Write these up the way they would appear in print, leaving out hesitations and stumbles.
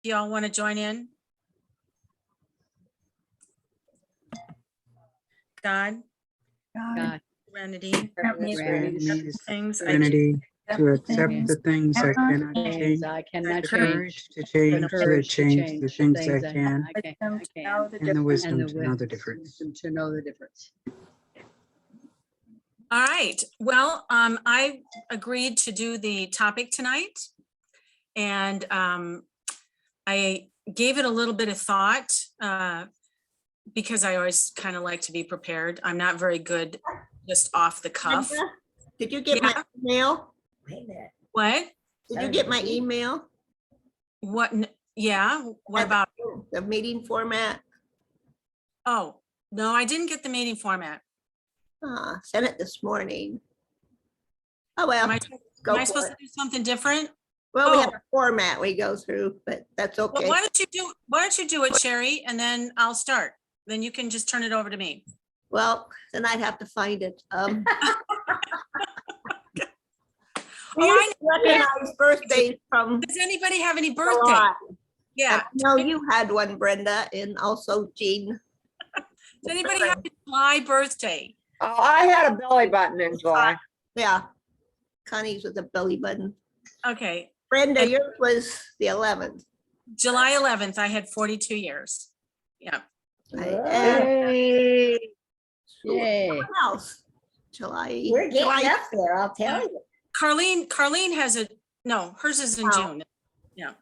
if y'all want to join in. God, God, serenity, serenity, things I Serenity to accept the things I cannot things change, I cannot change, courage to change, to courage to change the things I can, I can, and the wisdom and to know the difference. wisdom to know the difference. All right. Well, I agreed to do the topic tonight. And I gave it a little bit of thought because I always kind of like to be prepared. I'm not very good just off the cuff. Linda, did you get my email? Wait a minute. What? Did you get my email? What? Yeah. What about? The meeting format? Oh, no, I didn't get the meeting format. Sent it this morning. Oh, well, Am I go for supposed it. to do something different? Well, we have Oh. a format we go through, but that's Well, okay. why don't you do it, Sherry, and then I'll start. Then you can just turn it over to me. Well, then I'd have to find it. Oh, I Recognize birthdays from Does anybody have any birthday? July. Yeah. No, you had one, Brenda, and also Jean. Does anybody have a July birthday? Oh, I had a belly button in July. Yeah. Connie's with a belly button. Okay, Brenda, And- yours was the 11th. July 11th, I had 42 years. Yeah. Yay. Yay. What else? July. We're getting July- up there, I'll tell you. Carlene has a, no, hers is in Oh. June. Yeah,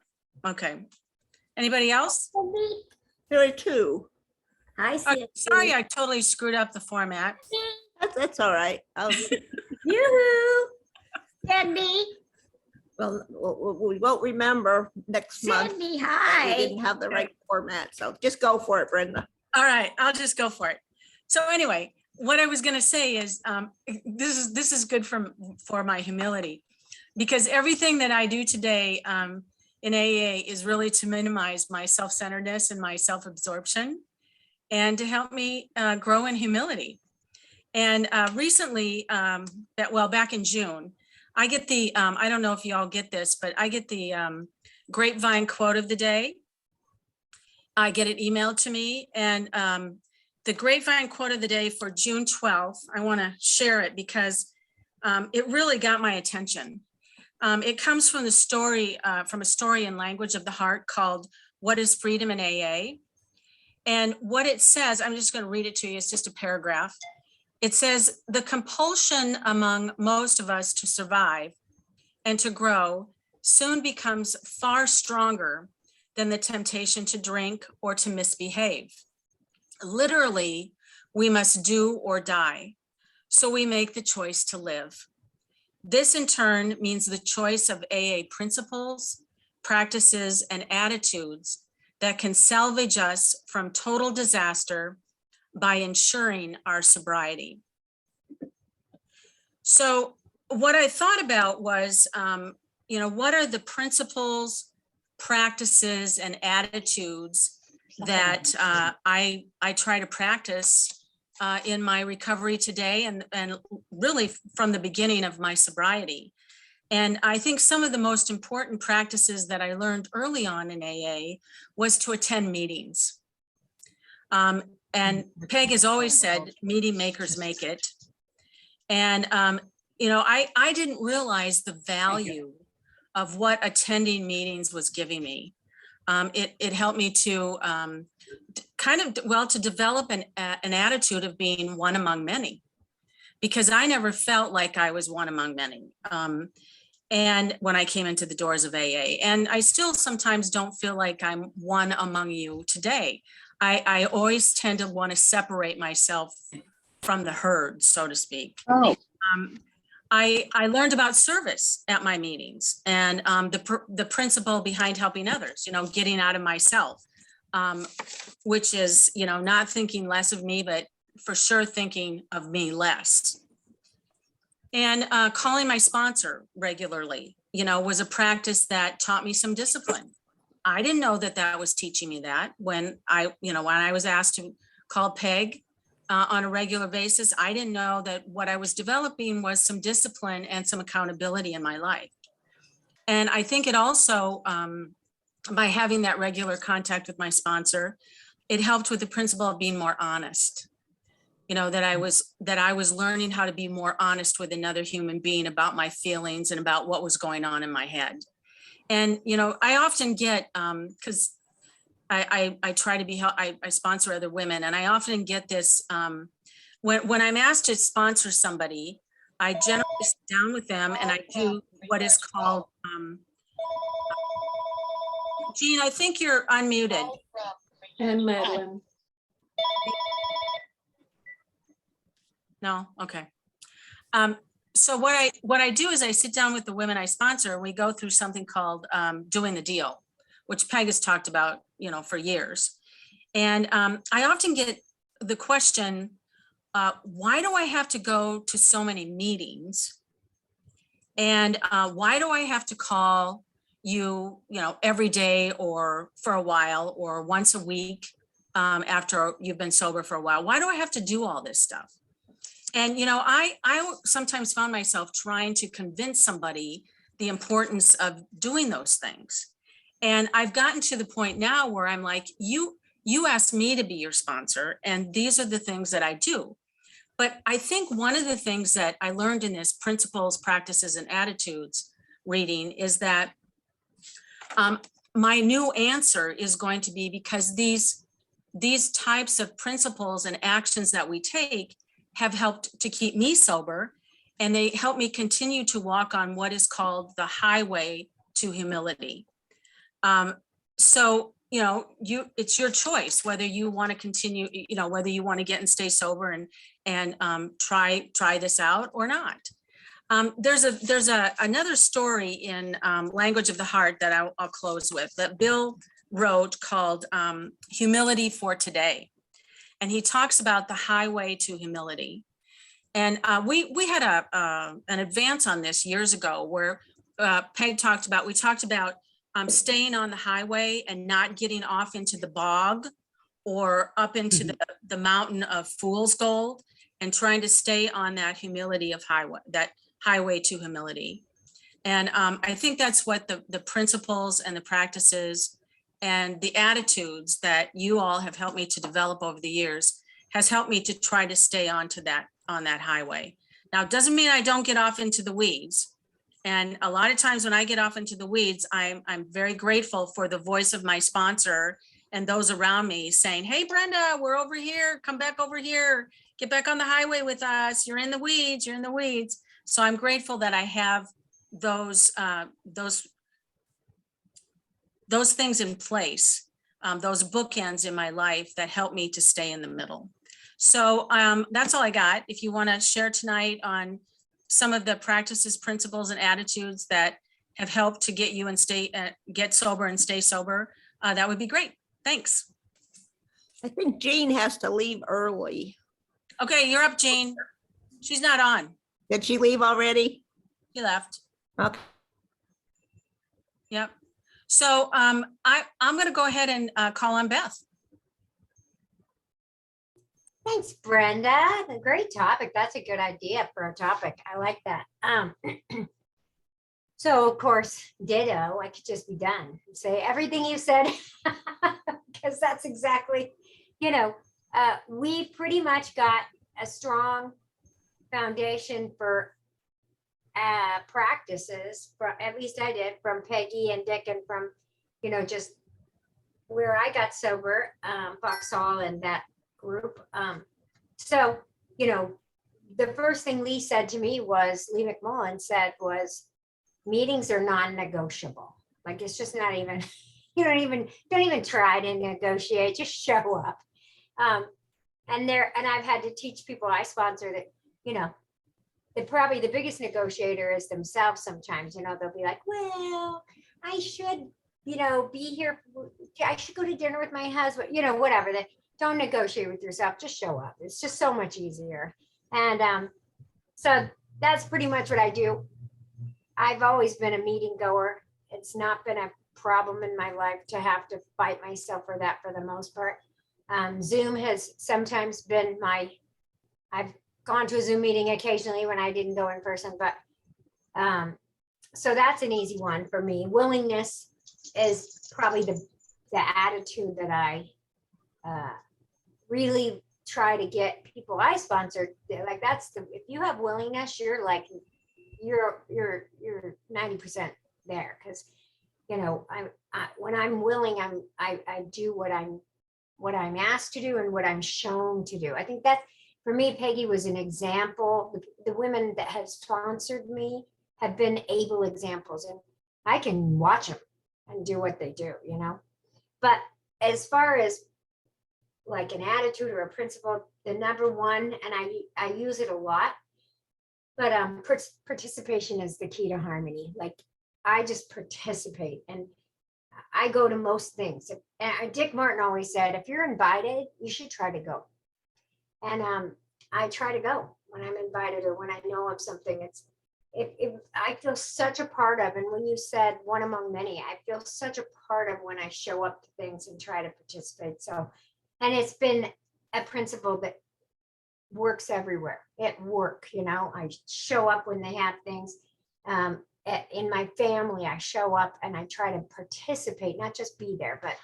okay. Anybody else? There are two. Hi, Okay, sorry, I totally screwed up the format. That's all right. Yoo-hoo. Sandy, Well, we won't remember next month. Sandy, that We hi. didn't have the right format, so just go for it, Brenda. All right, I'll just go for it. So anyway, what I was gonna say is, this is good for my humility. Because everything that I do today in AA is really to minimize my self-centeredness and my self-absorption and to help me grow in humility. And recently, back in June, I get the, I don't know if you all get this, but I get the Grapevine quote of the day. I get it emailed to me, and the Grapevine quote of the day for June 12th, I want to share it because it really got my attention. It comes from the story, from a story in Language of the Heart called What is Freedom in AA? And what it says, I'm just going to read it to you, it's just a paragraph. It says, the compulsion among most of us to survive and to grow soon becomes far stronger than the temptation to drink or to misbehave. Literally, we must do or die. So we make the choice to live. This in turn means the choice of AA principles, practices, and attitudes that can salvage us from total disaster by ensuring our sobriety. So what I thought about was, what are the principles, practices, and attitudes that I try to practice in my recovery today and really from the beginning of my sobriety. And I think some of the most important practices that I learned early on in AA was to attend meetings. And Peg has always said, meeting makers make it. And, I didn't realize the value of what attending meetings was giving me. It helped me to to develop an attitude of being one among many, because I never felt like I was one among many. And when I came into the doors of AA, and I still sometimes don't feel like I'm one among you today. I always tend to want to separate myself from the herd, so to speak. Oh. I learned about service at my meetings and the principle behind helping others, getting out of myself, which is, not thinking less of me, but for sure thinking of me less. And calling my sponsor regularly, was a practice that taught me some discipline. I didn't know that that was teaching me that when I was asked to call Peg on a regular basis, I didn't know that what I was developing was some discipline and some accountability in my life. And I think it also by having that regular contact with my sponsor, it helped with the principle of being more honest. You know, that I was learning how to be more honest with another human being about my feelings and about what was going on in my head. And, you know, I often get, because I try to be, I sponsor other women, and I often get this, when I'm asked to sponsor somebody, I generally sit down with them and I do what is called, Jean, I think you're unmuted. And Madeline. No, okay. So what I do is I sit down with the women I sponsor and we go through something called doing the deal, which Peg has talked about, you know, for years. And I often get the question, why do I have to go to so many meetings? And why do I have to call you, you know, every day or for a while or once a week after you've been sober for a while? Why do I have to do all this stuff? And, you know, I sometimes found myself trying to convince somebody the importance of doing those things. And I've gotten to the point now where I'm like, you asked me to be your sponsor, and these are the things that I do. But I think one of the things that I learned in this principles, practices, and attitudes reading is that my new answer is going to be, because these types of principles and actions that we take have helped to keep me sober, and they help me continue to walk on what is called the highway to humility. So, you know, it's your choice whether you want to continue, you know, whether you want to get and stay sober and try this out or not. There's another story in Language of the Heart that I'll close with, that Bill wrote, called Humility for Today. And he talks about the highway to humility. And we had an advance on this years ago where Peg talked about, staying on the highway and not getting off into the bog or up into the mountain of fool's gold, and trying to stay on that humility of highway to humility. And I think that's what the principles and the practices and the attitudes that you all have helped me to develop over the years has helped me to try to stay on that highway. Now, it doesn't mean I don't get off into the weeds. And a lot of times when I get off into the weeds, I'm very grateful for the voice of my sponsor and those around me saying, hey, Brenda, we're over here, come back over here, get back on the highway with us. You're in the weeds, you're in the weeds. So I'm grateful that I have those things in place, those bookends in my life that help me to stay in the middle. So that's all I got. If you want to share tonight on some of the practices, principles, and attitudes that have helped to get you and get sober and stay sober, that would be great. Thanks. I think Jean has to leave early. Okay, you're up, Jean. She's not on. Did she leave already? She left. Okay. Yep. So I'm going to go ahead and call on Beth. Thanks, Brenda. A great topic. That's a good idea for a topic. I like that. So of course, ditto, I could just be done. Say everything you said, because that's exactly, you know, we pretty much got a strong foundation for practices, at least I did, from Peggy and Dick, and from, you know, just where I got sober, Foxhall and that group. So, you know, the first thing Lee said to me was, Lee McMullen said was, meetings are non-negotiable. Like, it's just not even, you don't even try to negotiate, just show up. And I've had to teach people I sponsor that, you know, probably the biggest negotiator is themselves sometimes. You know, they'll be like, well, I should, you know, be here. I should go to dinner with my husband, you know, whatever. That don't negotiate with yourself, just show up. It's just so much easier. And so that's pretty much what I do. I've always been a meeting goer. It's not been a problem in my life to have to fight myself for that for the most part. Zoom has sometimes been I've gone to a Zoom meeting occasionally when I didn't go in person, but so that's an easy one for me. Willingness is probably the attitude that I really try to get people I sponsored. Like that's if you have willingness, you're like, you're 90% there. Cause when I'm willing, I do what I'm asked to do and what I'm shown to do. I think that for me, Peggy was an example. The women that have sponsored me have been able examples, and I can watch them and do what they do, But as far as like an attitude or a principle, the number one, and I use it a lot, but participation is the key to harmony. Like I just participate and I go to most things. And Dick Martin always said, if you're invited, you should try to go. And I try to go when I'm invited or when I know of something. I feel such a part of, and when you said one among many, I feel such a part of when I show up to things and try to participate. So, and it's been a principle that works everywhere at work. I show up when they have things. In my family, I show up and I try to participate, not just be there, but,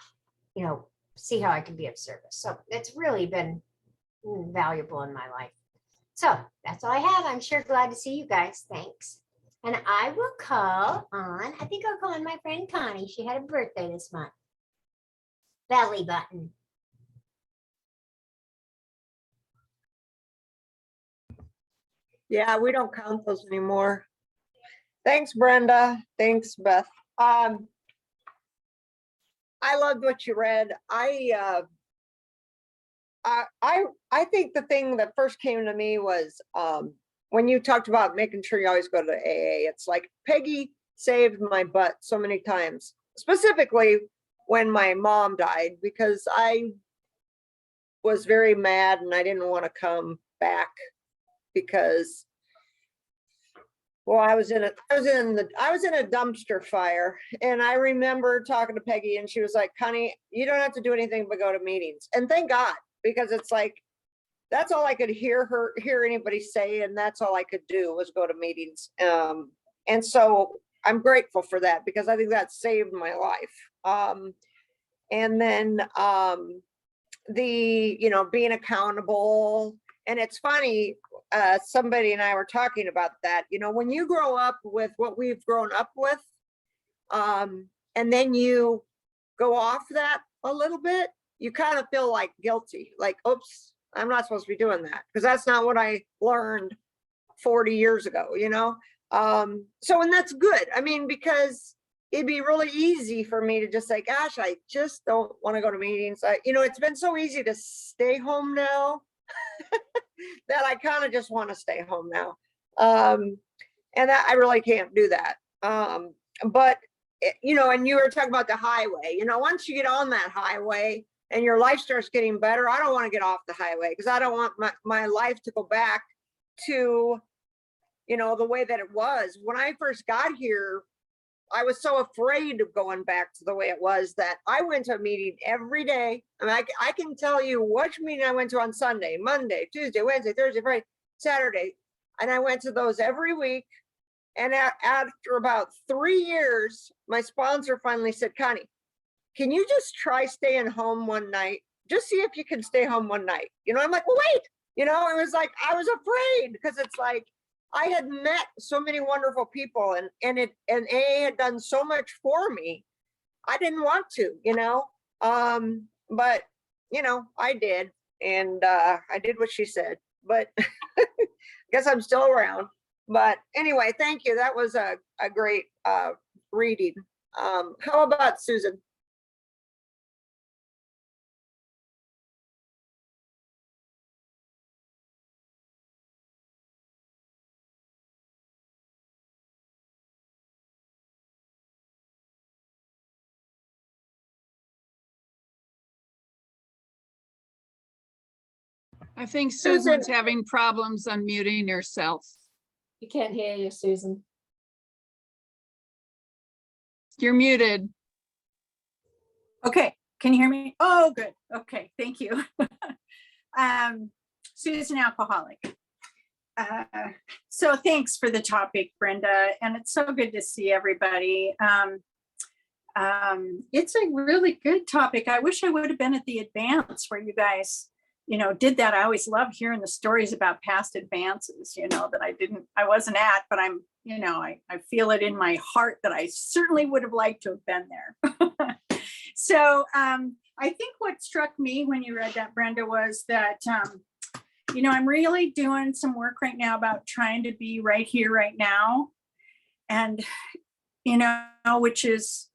see how I can be of service. So it's really been valuable in my life. So that's all I have. I'm sure glad to see you guys. Thanks. And I will call on, I think I'll call on my friend Connie. She had a birthday this month. Belly button. Yeah, we don't count those anymore. Thanks, Brenda. Thanks, Beth. I loved what you read. I think the thing that first came to me was when you talked about making sure you always go to AA. It's like Peggy saved my butt so many times, specifically when my mom died, because I was very mad and I didn't want to come back because, well, I was in a dumpster fire, and I remember talking to Peggy, and she was like, "Connie, you don't have to do anything but go to meetings." And thank God, because it's like that's all I could hear anybody say, and that's all I could do was go to meetings. And so I'm grateful for that, because I think that saved my life. And then being accountable. And it's funny, somebody and I were talking about that, when you grow up with what we've grown up with, and then you go off that a little bit, you kind of feel like guilty, like, oops, I'm not supposed to be doing that, because that's not what I learned 40 years ago, So, and that's good. I mean, because it'd be really easy for me to just say, gosh, I just don't want to go to meetings. It's been so easy to stay home now that I kind of just want to stay home now. And that I really can't do that. But, and you were talking about the highway, once you get on that highway and your life starts getting better, I don't want to get off the highway, because I don't want my life to go back to, the way that it was. When I first got here, I was so afraid of going back to the way it was that I went to a meeting every day. I mean, I can tell you which meeting I went to on Sunday, Monday, Tuesday, Wednesday, Thursday, Friday, Saturday. And I went to those every week. And after about 3 years, my sponsor finally said, Connie, can you just try staying home one night? Just see if you can stay home one night. I'm like, well, wait, it was like, I was afraid, because it's like, I had met so many wonderful people, and AA had done so much for me. I didn't want to, but I did, and I did what she said, but I guess I'm still around. But anyway, thank you. That was a great reading. How about Susan? I think Susan's having problems unmuting herself. We can't hear you, Susan. You're muted. Okay, can you hear me? Oh, good. Okay, thank you. Susan, alcoholic. So thanks for the topic, Brenda, and it's so good to see everybody. It's a really good topic. I wish I would have been at the advance where you guys, did that. I always love hearing the stories about past advances, that I wasn't at, but I'm, I feel it in my heart that I certainly would have liked to have been there. So I think what struck me when you read that, Brenda, was that, I'm really doing some work right now about trying to be right here, right now. And, which is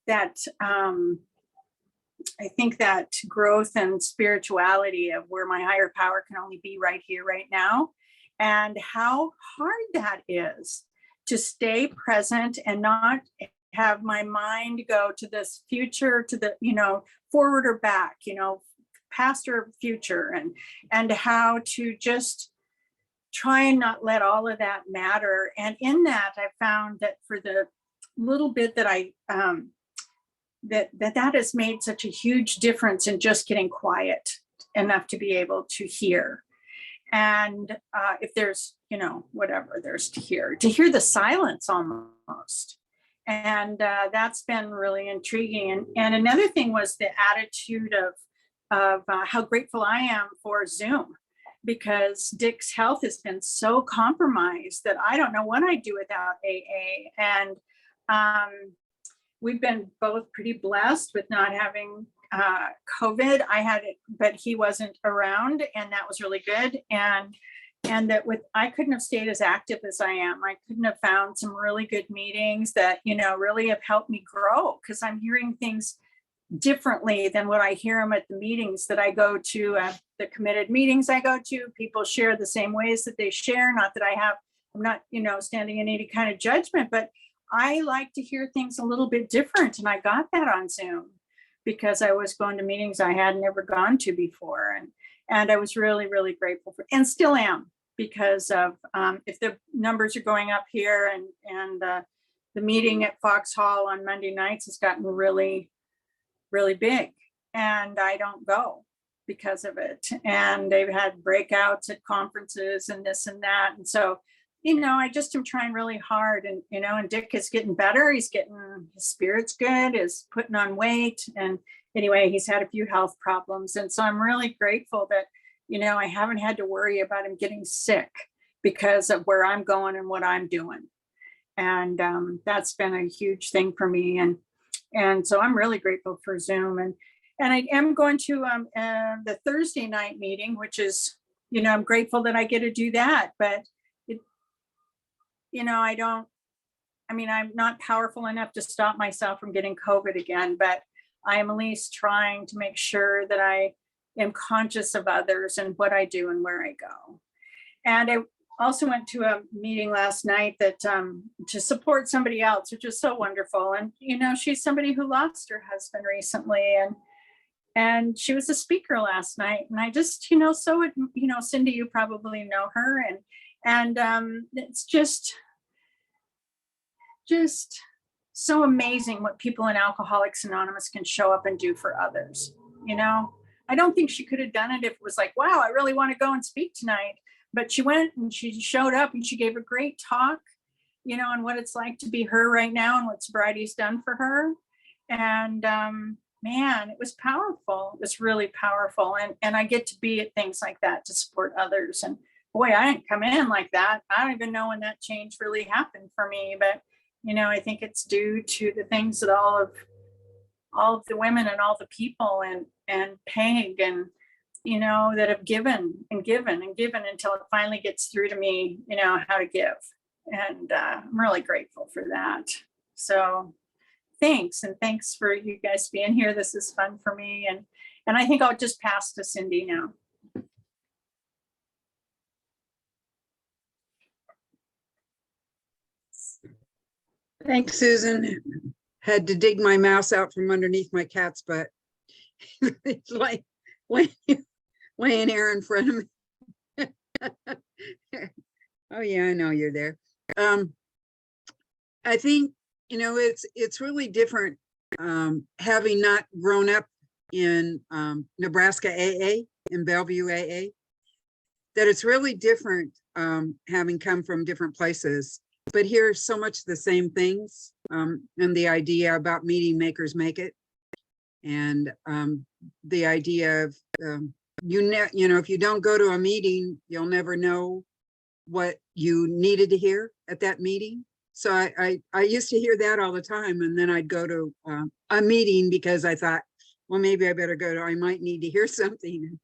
that I think that growth and spirituality of where my higher power can only be right here, right now, and how hard that is to stay present and not have my mind go to this future, to the, forward or back, past or future, and how to just try and not let all of that matter. And in that, I found that for the little bit that I, that has made such a huge difference in just getting quiet enough to be able to hear. And if there's, whatever there's to hear the silence almost. And that's been really intriguing. And another thing was the attitude of how grateful I am for Zoom, because Dick's health has been so compromised that I don't know what I'd do without AA. And we've been both pretty blessed with not having COVID. I had it, but he wasn't around, and that was really good. And that I couldn't have stayed as active as I am. I couldn't have found some really good meetings that, really have helped me grow, because I'm hearing things differently than what I hear them at the meetings that I go to, the committed meetings I go to. People share the same ways that they share. Not that I'm not, standing in any kind of judgment, but I like to hear things a little bit different. And I got that on Zoom because I was going to meetings I had never gone to before. And I was really, really grateful for, and still am, because of if the numbers are going up here, and the meeting at Foxhall on Monday nights has gotten really, really big, and I don't go because of it. And they've had breakouts at conferences and this and that. And so, I just am trying really hard, and Dick is getting better. His spirit's good, is putting on weight. And anyway, he's had a few health problems. And so I'm really grateful that, I haven't had to worry about him getting sick because of where I'm going and what I'm doing. And that's been a huge thing for me. And so I'm really grateful for Zoom. And I am going to the Thursday night meeting, which is, I'm grateful that I get to do that. But I'm not powerful enough to stop myself from getting COVID again, but I am at least trying to make sure that I am conscious of others and what I do and where I go. And I also went to a meeting last night that to support somebody else, which is so wonderful. And, she's somebody who lost her husband recently, and she was a speaker last night. And I just, Cindy, you probably know her, and it's just so amazing what people in Alcoholics Anonymous can show up and do for others. I don't think she could have done it if it was like, wow, I really want to go and speak tonight. But she went and she showed up and she gave a great talk, on what it's like to be her right now and what sobriety's done for her. And man, it was powerful. It was really powerful. And I get to be at things like that to support others. And boy, I didn't come in like that. I don't even know when that change really happened for me. But, I think it's due to the things that all of the women and all the people and Peg and, that have given and given and given until it finally gets through to me, how to give. And I'm really grateful for that. So thanks. And thanks for you guys being here. This is fun for me. And I think I'll just pass to Cindy now. Thanks, Susan. Had to dig my mouse out from underneath my cat's butt. It's like laying here in front of me. Oh yeah, I know you're there. I think, it's really different having not grown up in Nebraska AA, in Bellevue AA, that it's really different having come from different places but hear so much the same things, and the idea about meeting makers make it. And the idea of, you know, if you don't go to a meeting, you'll never know what you needed to hear at that meeting. So I used to hear that all the time, and then I'd go to a meeting because I thought, well, maybe I better go to, I might need to hear something.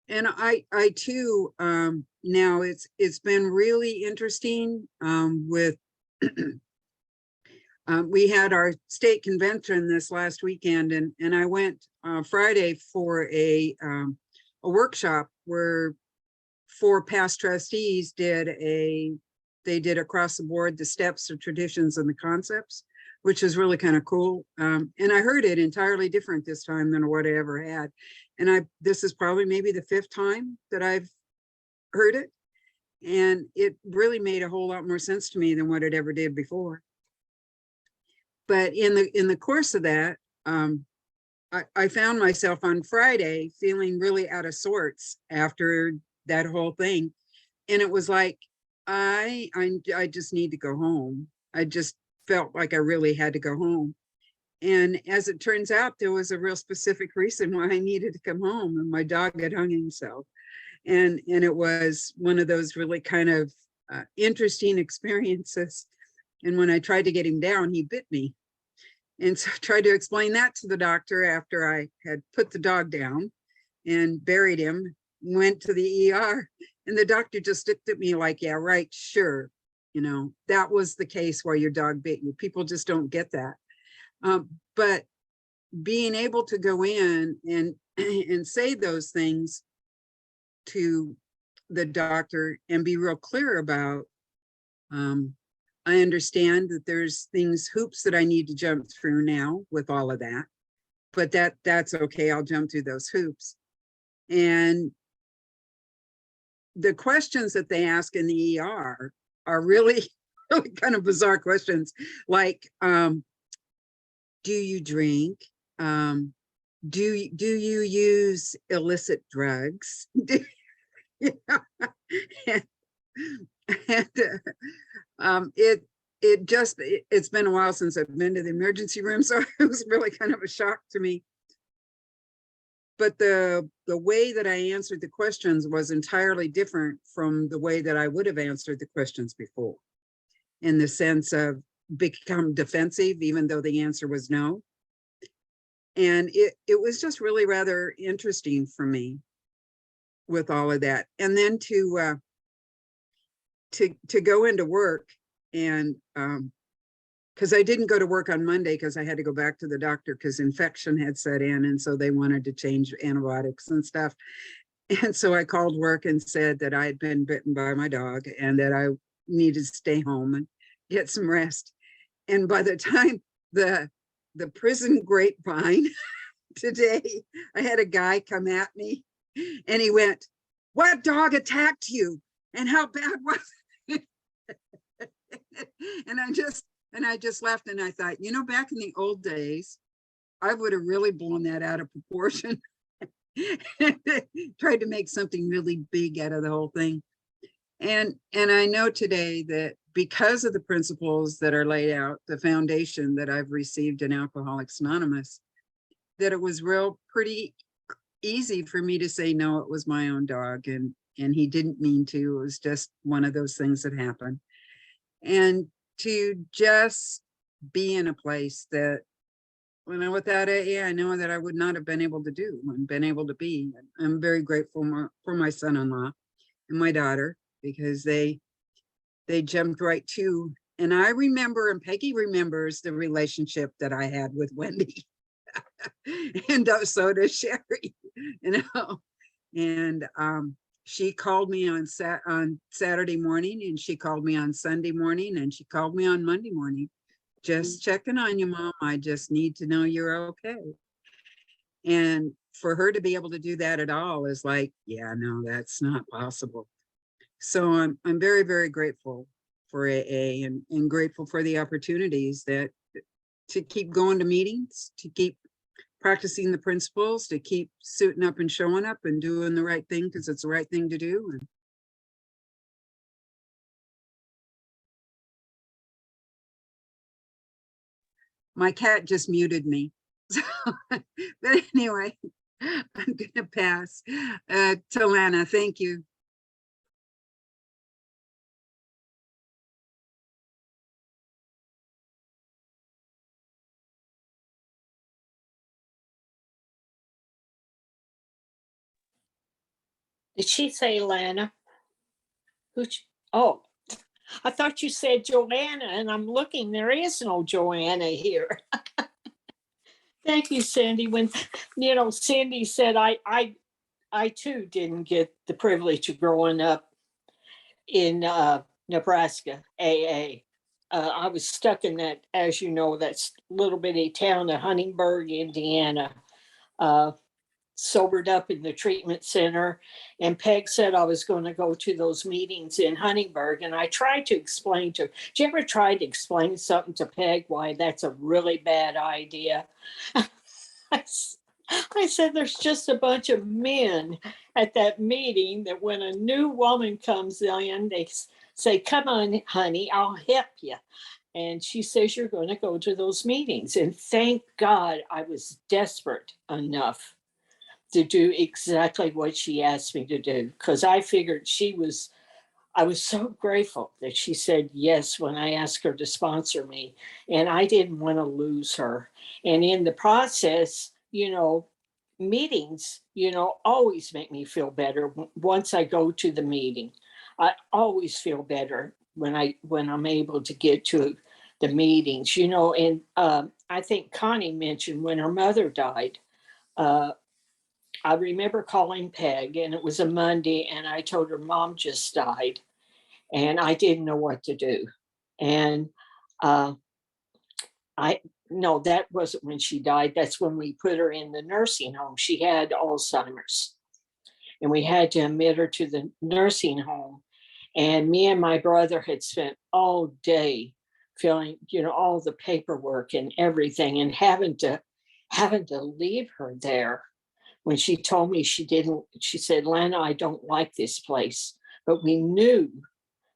And I too, now it's been really interesting with, we had our state convention this last weekend, and I went Friday for a workshop where 4 past trustees they did across the board, the steps, the traditions, and the concepts, which is really kind of cool. And I heard it entirely different this time than what I ever had. And this is probably maybe the 5th time that I've heard it. And it really made a whole lot more sense to me than what it ever did before. But in the course of that, I found myself on Friday feeling really out of sorts after that whole thing. And it was like, I just need to go home. I just felt like I really had to go home. And as it turns out, there was a real specific reason why I needed to come home, and my dog had hung himself. And it was one of those really kind of interesting experiences. And when I tried to get him down, he bit me. And so I tried to explain that to the doctor after I had put the dog down and buried him, went to the ER, and the doctor just looked at me like, yeah, right, sure. You know, that was the case where your dog bit you. People just don't get that. But being able to go in and say those things to the doctor and be real clear about, I understand that there's hoops that I need to jump through now with all of that, but that's okay. I'll jump through those hoops. And the questions that they ask in the ER are really, really kind of bizarre questions. Like, do you drink? Do you use illicit drugs? It's been a while since I've been to the emergency room, so it was really kind of a shock to me. But the way that I answered the questions was entirely different from the way that I would have answered the questions before, in the sense of become defensive, even though the answer was no. And it was just really rather interesting for me with all of that. And then to go into work, and because I didn't go to work on Monday because I had to go back to the doctor because infection had set in, and so they wanted to change antibiotics and stuff. And so I called work and said that I had been bitten by my dog and that I needed to stay home and get some rest. And by the time the prison grapevine today, I had a guy come at me and he went, "What dog attacked you? And how bad was it?" And I just laughed, and I thought, you know, back in the old days, I would have really blown that out of proportion. Tried to make something really big out of the whole thing. And I know today that because of the principles that are laid out, the foundation that I've received in Alcoholics Anonymous, that it was pretty easy for me to say, no, it was my own dog. And he didn't mean to. It was just one of those things that happened. And to just be in a place that, without AA, I know that I would not have been able to do and been able to be. I'm very grateful for my son-in-law and my daughter, because they jumped right to. And I remember, and Peggy remembers, the relationship that I had with Wendy. And so does Sherry, you know. And she called me on Saturday morning, and she called me on Sunday morning, and she called me on Monday morning. Just checking on you, Mom. I just need to know you're okay. And for her to be able to do that at all is like, yeah, no, that's not possible. So I'm very, very grateful for AA, and grateful for the opportunities that to keep going to meetings, to keep practicing the principles, to keep suiting up and showing up and doing the right thing because it's the right thing to do. And My cat just muted me. But anyway, I'm gonna pass to Lana. Thank you. Did she say Lana? Oh, I thought you said Joanna, and I'm looking, there is no Joanna here. Thank you, Cindy. When, Cindy said, I too didn't get the privilege of growing up in Nebraska, AA. I was stuck in that, as you know, that little bitty town of Huntingburg, Indiana. Sobered up in the treatment center, and Peg said I was going to go to those meetings in Huntingburg, and I tried to explain to her. Did you ever try to explain something to Peg why that's a really bad idea? I said there's just a bunch of men at that meeting that when a new woman comes in, they say, come on, honey, I'll help you. And she says, you're going to go to those meetings. And thank God I was desperate enough to do exactly what she asked me to do, because I figured I was so grateful that she said yes when I asked her to sponsor me, and I didn't want to lose her. And in the process, meetings, always make me feel better once I go to the meeting. I always feel better when I'm able to get to the meetings, and I think Connie mentioned when her mother died, I remember calling Peg, and it was a Monday, and I told her mom just died, and I didn't know what to do. And no, that wasn't when she died. That's when we put her in the nursing home. She had Alzheimer's, and we had to admit her to the nursing home. And me and my brother had spent all day filling, all the paperwork and everything, and having to leave her there. When she told me she said, Lana, I don't like this place. But we knew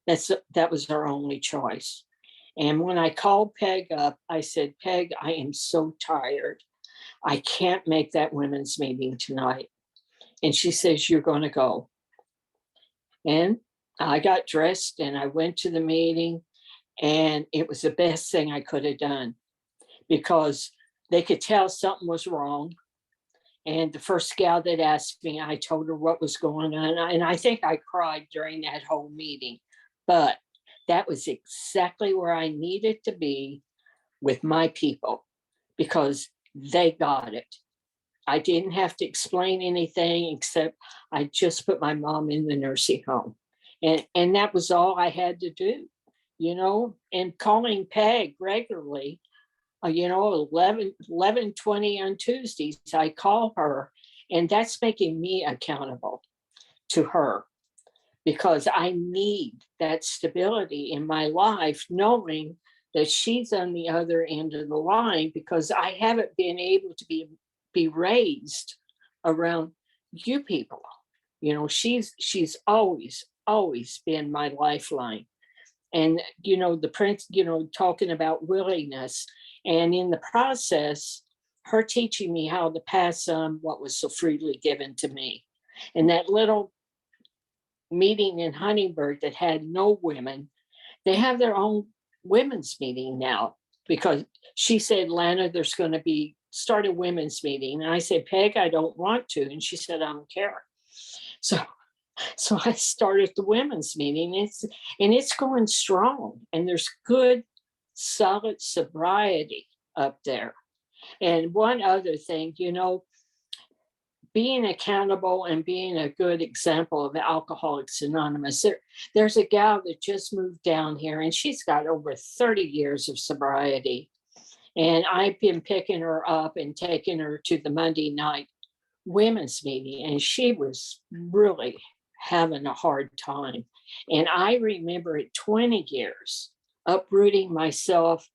that was our only choice. And when I called Peg up, I said, Peg, I am so tired. I can't make that women's meeting tonight. And she says, you're going to go. And I got dressed and I went to the meeting, and it was the best thing I could have done, because they could tell something was wrong. And the first gal that asked me, I told her what was going on. And I think I cried during that whole meeting. But that was exactly where I needed to be with my people, because they got it. I didn't have to explain anything except I just put my mom in the nursing home. And that was all I had to do, and calling Peg regularly. 11:20 on Tuesdays, I call her, and that's making me accountable to her, because I need that stability in my life, knowing that she's on the other end of the line, because I haven't been able to be raised around you people. She's always been my lifeline. And, the prince, talking about willingness. And in the process, her teaching me how to pass on what was so freely given to me. And that little meeting in Huntingburg that had no women, they have their own women's meeting now, because she said, Lana, there's going to start a women's meeting. And I said, Peg, I don't want to. And she said, I don't care. So I started the women's meeting. It's going strong, and there's good, solid sobriety up there. And one other thing, being accountable and being a good example of Alcoholics Anonymous. There's a gal that just moved down here, and she's got over 30 years of sobriety. And I've been picking her up and taking her to the Monday night women's meeting, and she was really having a hard time. And I remember at 20 years uprooting myself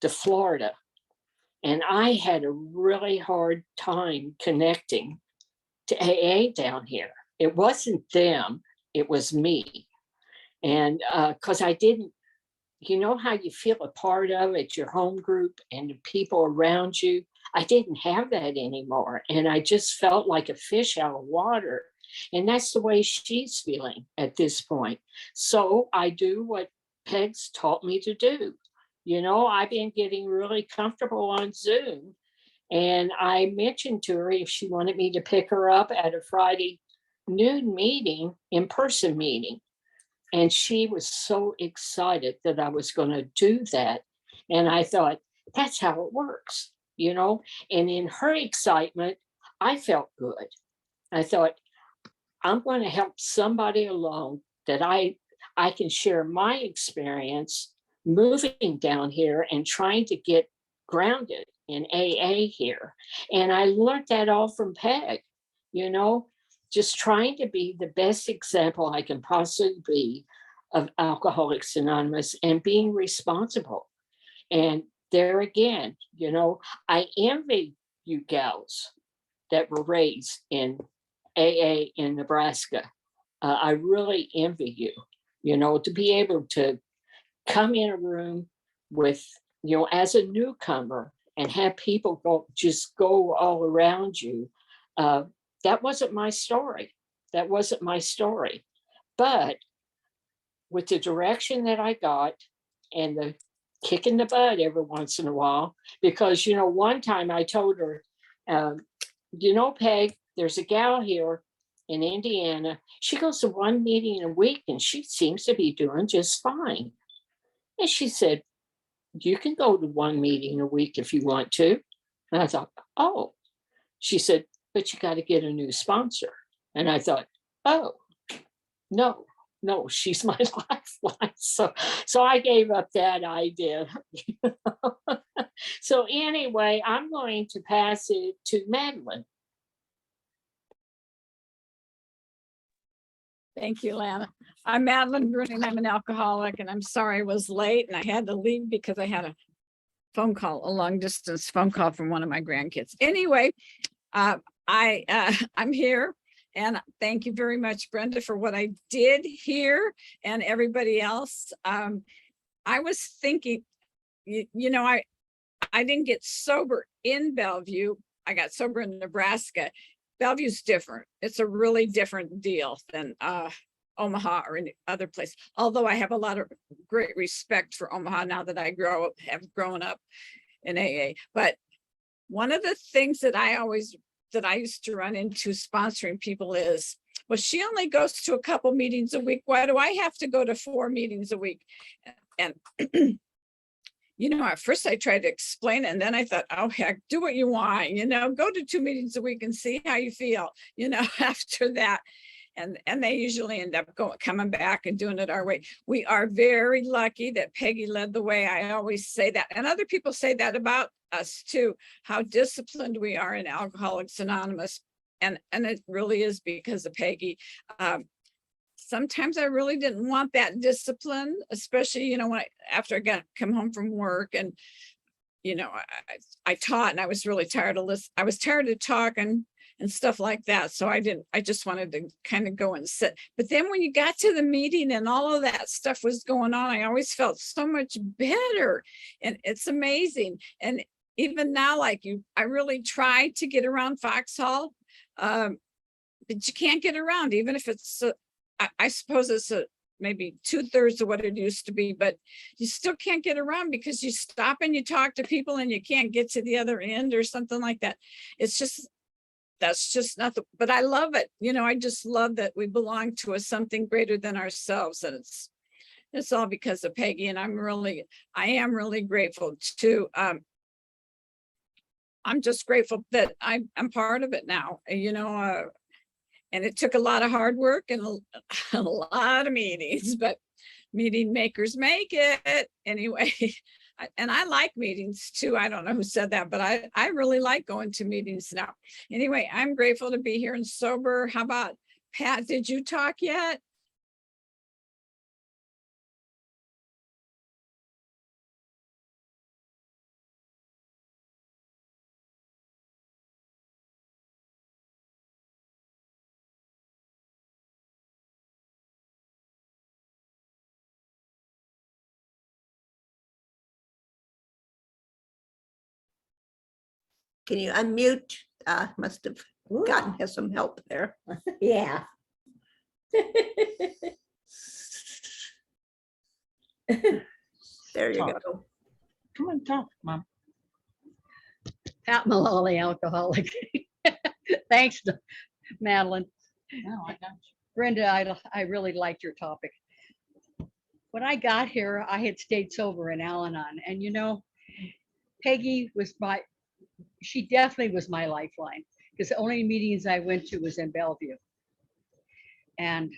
to Florida. And I had a really hard time connecting to AA down here. It wasn't them, it was me. And because I didn't you know how you feel a part of it, your home group and the people around you. I didn't have that anymore. And I just felt like a fish out of water. And that's the way she's feeling at this point. So I do what Peg's taught me to do. You know, I've been getting really comfortable on Zoom. And I mentioned to her if she wanted me to pick her up at a Friday noon meeting, in-person meeting. And she was so excited that I was going to do that. And I thought, that's how it works, you know? And in her excitement, I felt good. I thought, I'm going to help somebody along that I can share my experience moving down here and trying to get grounded in AA here. And I learned that all from Peg, you know, just trying to be the best example I can possibly be of Alcoholics Anonymous and being responsible. And there again, you know, I envy you gals that were raised in AA in Nebraska. I really envy you, you know, to be able to come in a room with, you know, as a newcomer and have people go all around you. That wasn't my story. That wasn't my story. But with the direction that I got and the kick in the butt every once in a while, because, you know, one time I told her, you know, Peg, there's a gal here in Indiana. She goes to one meeting a week and she seems to be doing just fine. And she said, you can go to one meeting a week if you want to. And I thought, oh, she said, but you got to get a new sponsor. And I thought, oh, no, she's my lifeline. So I gave up that idea. So anyway, I'm going to pass it to Madeline. Thank you, Lana. I'm Madeline Bruning. I'm an alcoholic, and I'm sorry I was late and I had to leave because I had a phone call, a long distance phone call from one of my grandkids. Anyway, I'm here, and thank you very much, Brenda, for what I did here and everybody else. I was thinking, you know, I didn't get sober in Bellevue. I got sober in Nebraska. Bellevue's different. It's a really different deal than Omaha or any other place. Although I have a lot of great respect for Omaha now that I have grown up in AA. But one of the things that I used to run into sponsoring people is, well, she only goes to a couple meetings a week. Why do I have to go to 4 meetings a week? And you know, at first I tried to explain it, and then I thought, oh, heck, do what you want, you know, go to 2 meetings a week and see how you feel, you know, after that. And they usually end up coming back and doing it our way. We are very lucky that Peggy led the way. I always say that. And other people say that about us too, how disciplined we are in Alcoholics Anonymous. And it really is because of Peggy. Sometimes I really didn't want that discipline, especially, you know, after I come home from work, and, you know, I taught and I was really tired of listening. I was tired of talking and stuff like that. So I just wanted to kind of go and sit. But then when you got to the meeting and all of that stuff was going on, I always felt so much better, and it's amazing. And even now, like I really tried to get around Foxhall, but you can't get around, even if it's I suppose it's maybe 2/3 of what it used to be, but you still can't get around because you stop and you talk to people and you can't get to the other end or something like that. That's just nothing, but I love it. You know, I just love that we belong to something greater than ourselves. And it's all because of Peggy. And I am really grateful to, I'm just grateful that I'm part of it now, you know, and it took a lot of hard work and a lot of meetings, but meeting makers make it anyway. And I like meetings too. I don't know who said that, but I really like going to meetings now. Anyway, I'm grateful to be here and sober. How about Pat? Did you talk yet? Can you unmute? Must have gotten Ooh, her some help there. yeah. There you Talk. go. Come on, talk, Mom. Pat Maloney, alcoholic. Thanks, Madeline. No, I got you. Brenda, I really liked your topic. When I got here, I had stayed sober in Al-Anon, and you know, Peggy was she definitely was my lifeline, because the only meetings I went to was in Bellevue. And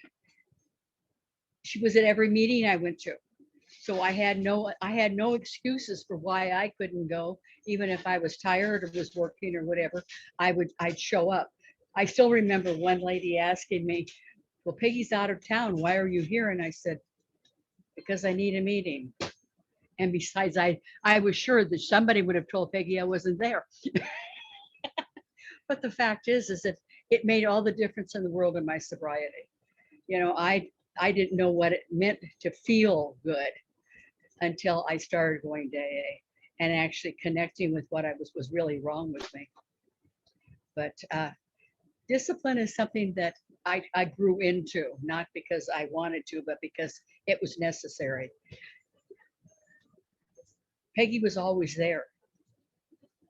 she was at every meeting I went to. So I had no excuses for why I couldn't go, even if I was tired or was working or whatever, I'd show up. I still remember one lady asking me, well, Peggy's out of town. Why are you here? And I said, because I need a meeting. And besides, I was sure that somebody would have told Peggy I wasn't there. But the fact is that it made all the difference in the world in my sobriety. You know, I didn't know what it meant to feel good until I started going to AA and actually connecting with what was really wrong with me. But discipline is something that I grew into, not because I wanted to, but because it was necessary. Peggy was always there.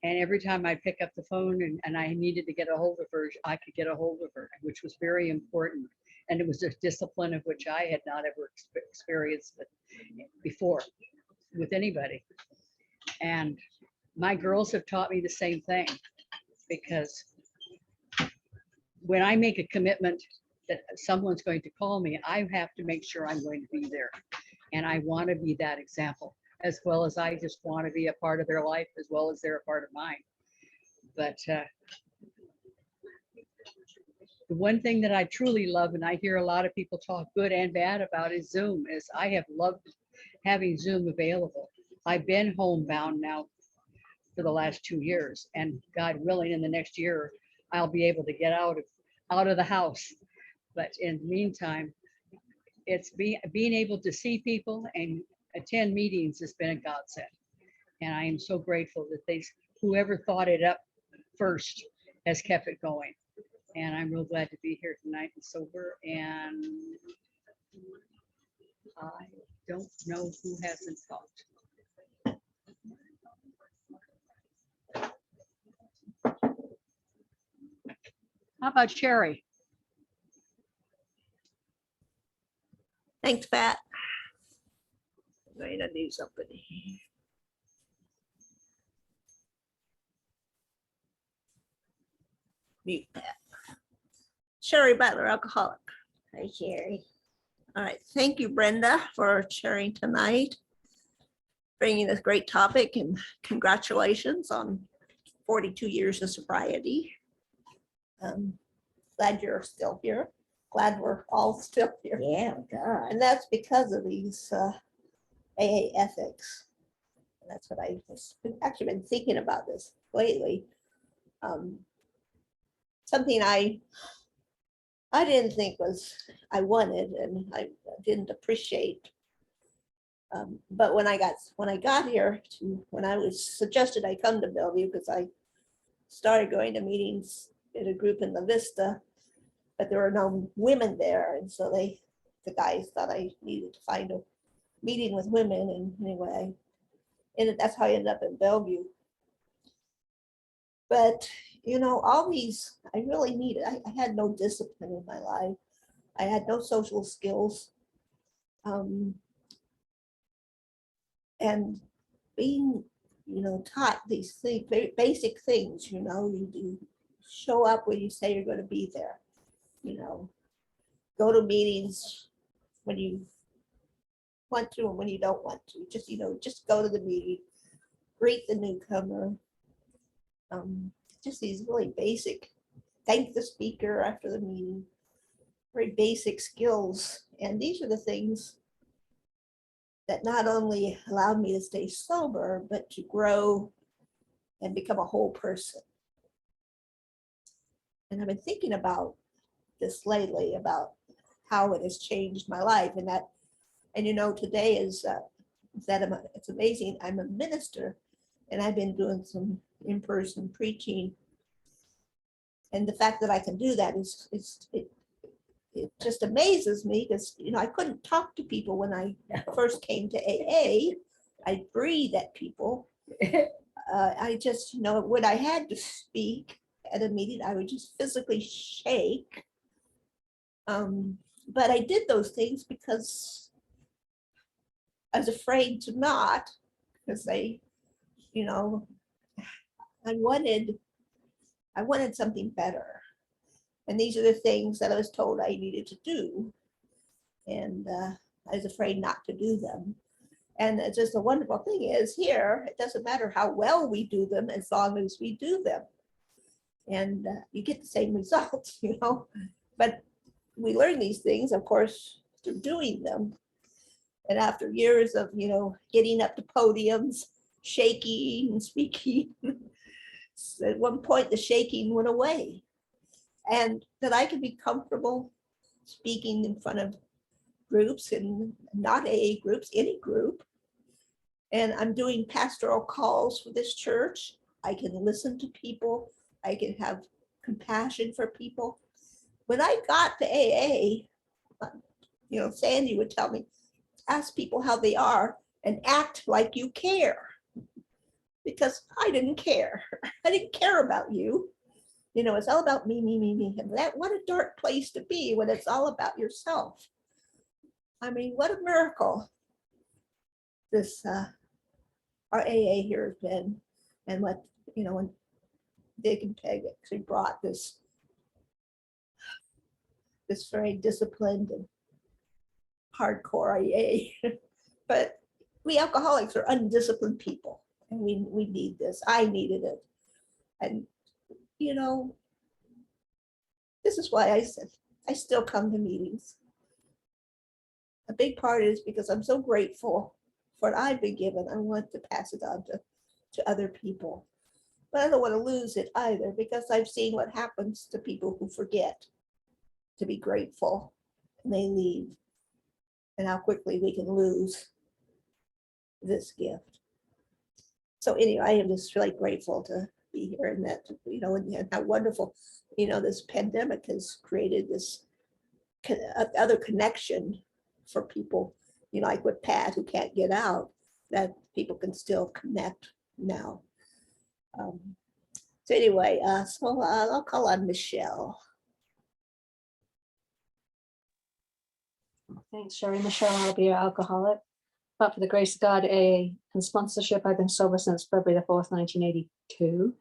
And every time I pick up the phone and I needed to get a hold of her, I could get a hold of her, which was very important. And it was a discipline of which I had not ever experienced before with anybody. And my girls have taught me the same thing, because when I make a commitment that someone's going to call me, I have to make sure I'm going to be there. And I want to be that example, as well as I just want to be a part of their life as well as they're a part of mine. But the one thing that I truly love, and I hear a lot of people talk good and bad about, is Zoom. Is I have loved having Zoom available. I've been homebound now for the last 2 years, and God willing, in the next year, I'll be able to get out of the house. But in the meantime, it's being able to see people and attend meetings has been a godsend. And I am so grateful that whoever thought it up first has kept it going. And I'm real glad to be here tonight and sober. And I don't know who hasn't talked. How about Sherry? Thanks, Pat. I'm going to do something. Mute Pat. Sherry Butler, alcoholic. Hi, Sherry. All right, thank you, Brenda, for sharing tonight, bringing this great topic, and congratulations on 42 years of sobriety. Glad you're still here. Glad we're all still here. Yeah, God. And that's because of these AA ethics. And that's what actually been thinking about this lately. Something I didn't think I wanted, and I didn't appreciate. But when I got here, when I was suggested I come to Bellevue, because I started going to meetings in a group in La Vista, but there were no women there, and so the guys thought I needed to find a meeting with women, and anyway, that's how I ended up in Bellevue. But you know, all these I really needed. I had no discipline in my life. I had no social skills. And being, taught these things, very basic things, you show up when you say you're going to be there, go to meetings when you want to and when you don't want to, just go to the meeting, greet the newcomer. Just these really basic, thank the speaker after the meeting, very basic skills. And these are the things that not only allowed me to stay sober, but to grow and become a whole person. And I've been thinking about this lately, about how it has changed my life. And today is it's amazing. I'm a minister, and I've been doing some in-person preaching. And the fact that I can do that it just amazes me because, you know, I couldn't talk to people when I first came to AA. I breathe at people. I just, you know, when I had to speak at a meeting, I would just physically shake. But I did those things because I was afraid to not, because they, you know, I wanted something better. And these are the things that I was told I needed to do. And I was afraid not to do them. And it's just the wonderful thing is here, it doesn't matter how well we do them as long as we do them. And you get the same results, you know, but we learn these things, of course, through doing them. And after years of, you know, getting up to podiums, shaking and speaking, at one point the shaking went away. And that I could be comfortable speaking in front of groups and not AA groups, any group. And I'm doing pastoral calls for this church. I can listen to people. I can have compassion for people. When I got to AA, you know, Sandy would tell me, ask people how they are and act like you care. Because I didn't care. I didn't care about you. You know, it's all about me, me, me, me. And that, what a dark place to be when it's all about yourself. I mean, what a miracle this our AA here has been, and what, you know, when Dick and Peg actually brought this very disciplined and hardcore AA. But we alcoholics are undisciplined people, and we need this. I needed it. And you know, this is why I said I still come to meetings. A big part is because I'm so grateful for what I've been given. I want to pass it on to other people. But I don't want to lose it either, because I've seen what happens to people who forget to be grateful and they leave, and how quickly we can lose this gift. So anyway, I am just really grateful to be here, and that, you know, and how wonderful, you know, this pandemic has created this other connection for people, you know, like with Pat, who can't get out, that people can still connect now. So anyway, I'll call on Michelle. Thanks, Sherry. Michelle, I'll be your alcoholic. But for the grace of God, AA and sponsorship, I've been sober since February the 4th, 1982.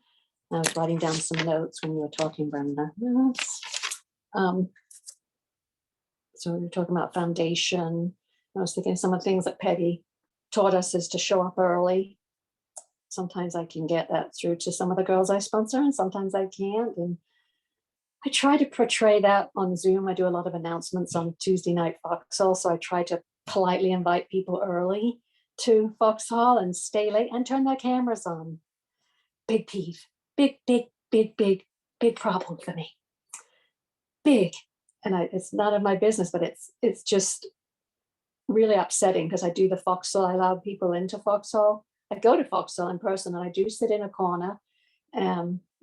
I was writing down some notes when you were talking, Brenda. So we were talking about foundation. I was thinking some of the things that Peggy taught us is to show up early. Sometimes I can get that through to some of the girls I sponsor, and sometimes I can't. And I try to portray that on Zoom. I do a lot of announcements on Tuesday night Foxhole, so I try to politely invite people early to Foxhole and stay late and turn their cameras on. Big peeve, big problem for me. Big, and it's none of my business, but it's just really upsetting because I do the Foxhole. I allow people into Foxhole. I go to Foxhole in person, and I do sit in a corner.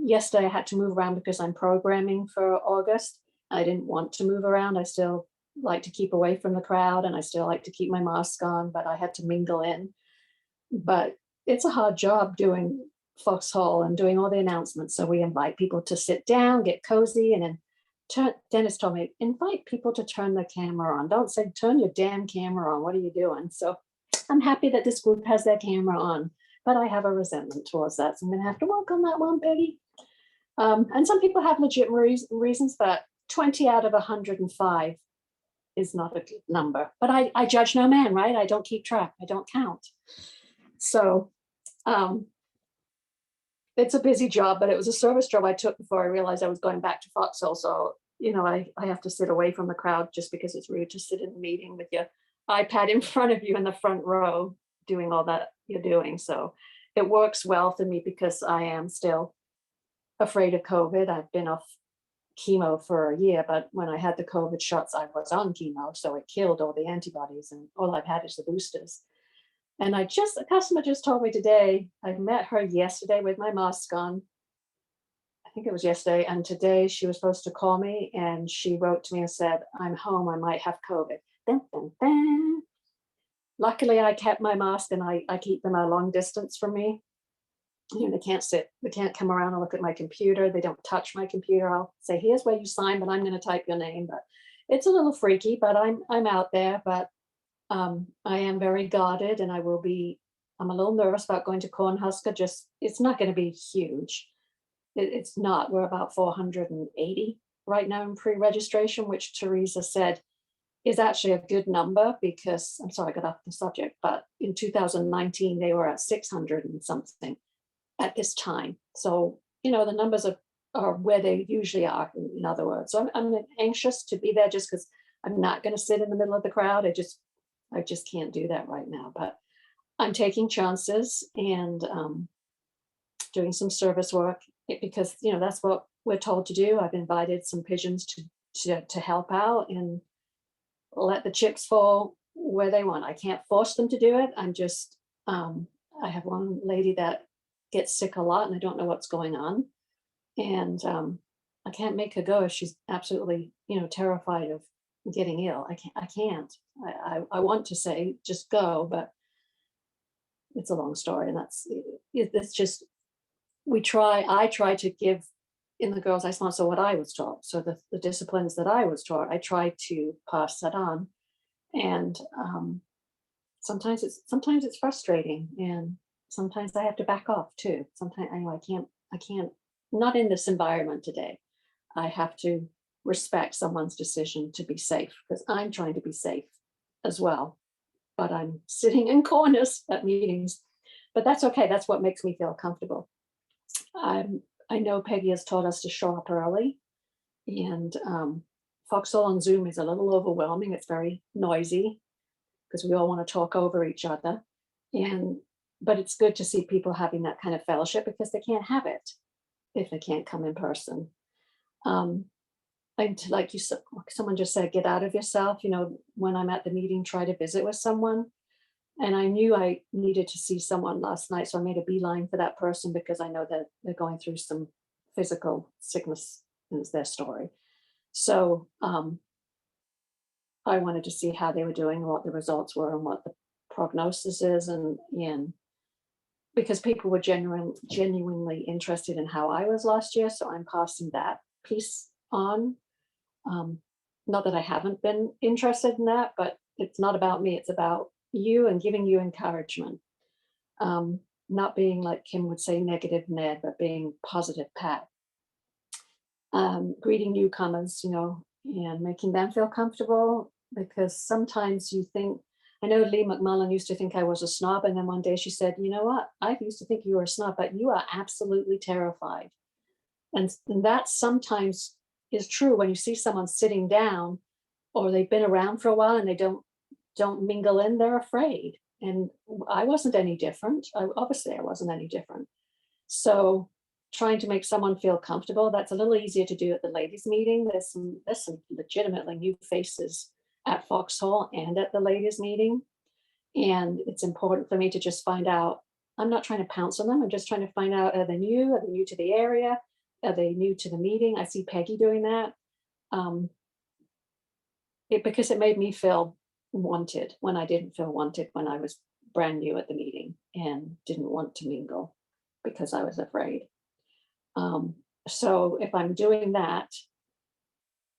Yesterday I had to move around because I'm programming for August. I didn't want to move around. I still like to keep away from the crowd, and I still like to keep my mask on, but I had to mingle in. But it's a hard job doing Foxhole and doing all the announcements. So we invite people to sit down, get cozy, and then Dennis told me, invite people to turn their camera on. Don't say, turn your damn camera on. What are you doing? So I'm happy that this group has their camera on, but I have a resentment towards that. So I'm going to have to work on that one, Peggy. And some people have legit reasons, but 20 out of 105 is not a good number. But I judge no man, right? I don't keep track. I don't count. So it's a busy job, but it was a service job I took before I realized I was going back to Foxhole. So, you know, I have to sit away from the crowd just because it's rude to sit in a meeting with your iPad in front of you in the front row doing all that you're doing. So it works well for me because I am still afraid of COVID. I've been off chemo for a year, but when I had the COVID shots, I was on chemo. So it killed all the antibodies, and all I've had is the boosters. And a customer just told me today, I met her yesterday with my mask on. I think it was yesterday. And today she was supposed to call me and she wrote to me and said, I'm home, I might have COVID. Dun, dun, dun. Luckily, I kept my mask and I keep them a long distance from me. You know, they can't come around and look at my computer. They don't touch my computer. I'll say, here's where you sign, but I'm going to type your name. But it's a little freaky, but I'm out there. But I am very guarded and I'm a little nervous about going to Cornhusker. It's not going to be huge. It's not. We're about 480 right now in pre-registration, which Teresa said is actually a good number because, I'm sorry, I got off the subject, but in 2019, they were at 600 and something at this time. So, you know, the numbers are where they usually are, in other words. So I'm anxious to be there just because I'm not going to sit in the middle of the crowd. I just can't do that right now, but I'm taking chances and doing some service work because, you know, that's what we're told to do. I've invited some pigeons to help out and let the chips fall where they want. I can't force them to do it. I'm just, I have one lady that gets sick a lot and I don't know what's going on. And I can't make her go if she's absolutely, you know, terrified of getting ill. I can't. I want to say just go, but it's a long story. And it's just, I try to give in the girls I sponsor what I was taught. So the disciplines that I was taught, I try to pass that on. And sometimes it's frustrating, and sometimes I have to back off too. Sometimes I can't, not in this environment today. I have to respect someone's decision to be safe because I'm trying to be safe as well. But I'm sitting in corners at meetings, but that's okay. That's what makes me feel comfortable. I know Peggy has taught us to show up early, and Foxhole on Zoom is a little overwhelming. It's very noisy because we all want to talk over each other. But it's good to see people having that kind of fellowship because they can't have it if they can't come in person. And like you said, someone just said, get out of yourself. You know, when I'm at the meeting, try to visit with someone. And I knew I needed to see someone last night, so I made a beeline for that person because I know that they're going through some physical sickness is their story. So I wanted to see how they were doing, what the results were, and what the prognosis is, and because people were genuinely interested in how I was last year, so I'm passing that piece on. Not that I haven't been interested in that, but it's not about me, it's about you and giving you encouragement. Not being, like Kim would say, negative Ned, but being positive Pat. Greeting newcomers, you know, and making them feel comfortable, because sometimes you think, I know Lee McMullen used to think I was a snob, and then one day she said, you know what, I used to think you were a snob, but you are absolutely terrified. And that sometimes is true when you see someone sitting down or they've been around for a while and they don't mingle in, they're afraid. And I wasn't any different. Obviously I wasn't any different. So trying to make someone feel comfortable, that's a little easier to do at the ladies meeting. There's some legitimately new faces at Foxhole and at the ladies meeting. And it's important for me to just find out, I'm not trying to pounce on them. I'm just trying to find out, are they new to the area? Are they new to the meeting? I see Peggy doing that. Because it made me feel wanted when I didn't feel wanted when I was brand new at the meeting and didn't want to mingle because I was afraid. So if I'm doing that,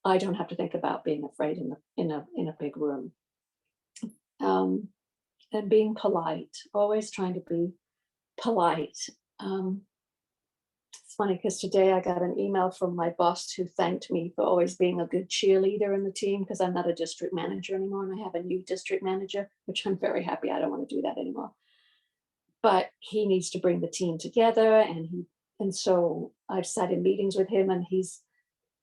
I don't have to think about being afraid in a big room. And being polite, always trying to be polite. It's funny because today I got an email from my boss who thanked me for always being a good cheerleader in the team, because I'm not a district manager anymore and I have a new district manager, which I'm very happy. I don't want to do that anymore. But he needs to bring the team together, and so I've sat in meetings with him, and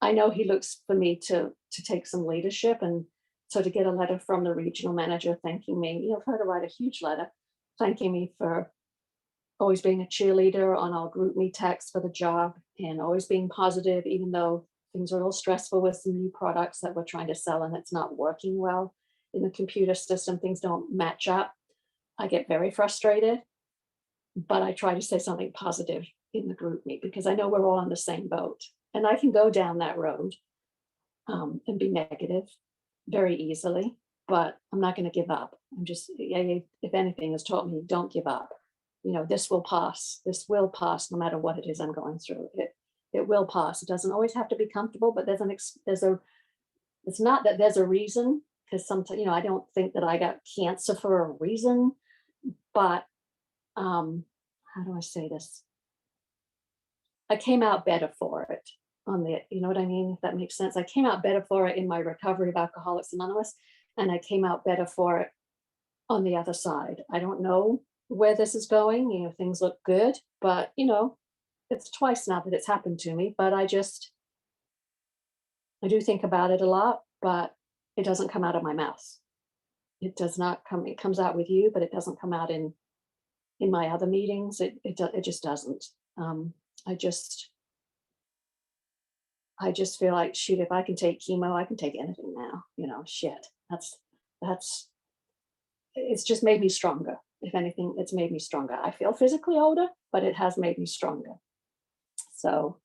I know he looks for me to take some leadership. And so to get a letter from the regional manager thanking me, I've heard her write a huge letter thanking me for always being a cheerleader on our group me text for the job and always being positive, even though things are a little stressful with some new products that we're trying to sell and it's not working well in the computer system, things don't match up. I get very frustrated, but I try to say something positive in the group meet because I know we're all on the same boat. And I can go down that road and be negative very easily, but I'm not going to give up. I'm just, if anything, has taught me, don't give up. You know, this will pass. This will pass no matter what it is I'm going through. It will pass. It doesn't always have to be comfortable, but it's not that there's a reason, because sometimes, you know, I don't think that I got cancer for a reason, but how do I say this? I came out better for it you know what I mean? If that makes sense. I came out better for it in my recovery of Alcoholics Anonymous, and I came out better for it on the other side. I don't know where this is going. You know, things look good, but you know, it's twice now that it's happened to me, but I do think about it a lot, but it doesn't come out of my mouth. It does not come, it comes out with you, but it doesn't come out in my other meetings. It just doesn't. I just feel like, shoot, if I can take chemo, I can take anything now, you know, shit. It's just made me stronger. If anything, it's made me stronger. I feel physically older, but it has made me stronger. So